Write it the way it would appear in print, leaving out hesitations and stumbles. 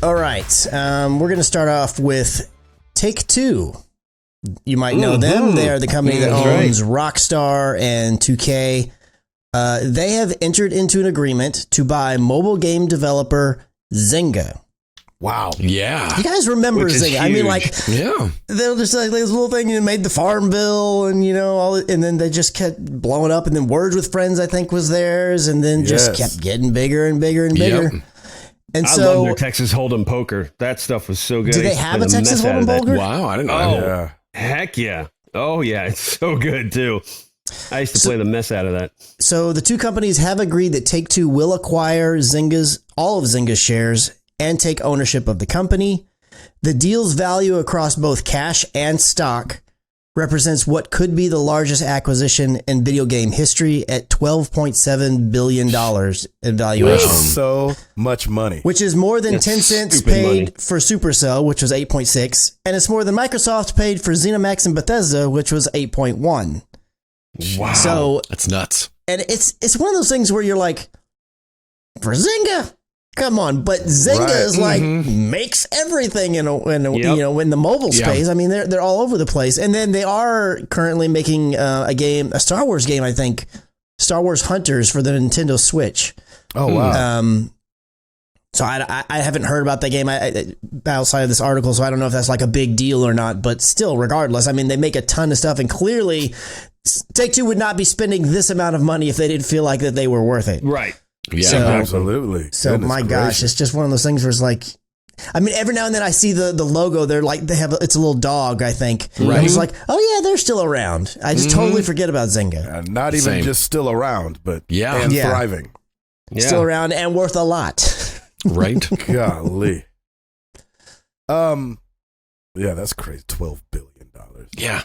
All right. We're going to start off with Take-Two. You might know them. They are the company that owns Rockstar and 2K. They have entered into an agreement to buy mobile game developer Zynga. Wow. Yeah. You guys remember Zynga? I mean, like, they're just like this little thing that made the Farm Bill and, you know, and then they just kept blowing up. And then Words with Friends, I think, was theirs. And then just kept getting bigger and bigger and bigger. Yep. And I love their Texas Hold'em poker. That stuff was so good. Do they have a Texas Hold'em poker? Wow, I didn't know that. Yeah. Heck yeah. Oh, yeah. It's so good, too. I used to play the mess out of that. So the two companies have agreed that Take-Two will acquire all of Zynga's shares and take ownership of the company. The deal's value across both cash and stock represents what could be the largest acquisition in video game history at $12.7 billion in valuation. So much money. Which is more than Tencent paid for Supercell, which was 8.6, and it's more than Microsoft paid for ZeniMax and Bethesda, which was 8.1. Wow. So that's nuts. And it's one of those things where you're like, for Zynga, come on, but Zynga is like makes everything in the mobile space. I mean, they're all over the place, and then they are currently making a Star Wars game. I think Star Wars Hunters for the Nintendo Switch. Oh wow! So I haven't heard about that game outside of this article, so I don't know if that's like a big deal or not. But still, regardless, I mean, they make a ton of stuff, and clearly, Take-Two would not be spending this amount of money if they didn't feel like that they were worth it. Right. Yeah, so, absolutely. So my gosh, it's just one of those things where it's like, I mean, every now and then I see the logo. They're like, it's a little dog, I think. Right. I'm just like, oh yeah, they're still around. I just totally forget about Zynga. Not even just still around, but and thriving. Yeah. Still around and worth a lot. Right. Golly. Yeah, that's crazy. $12 billion. Yeah.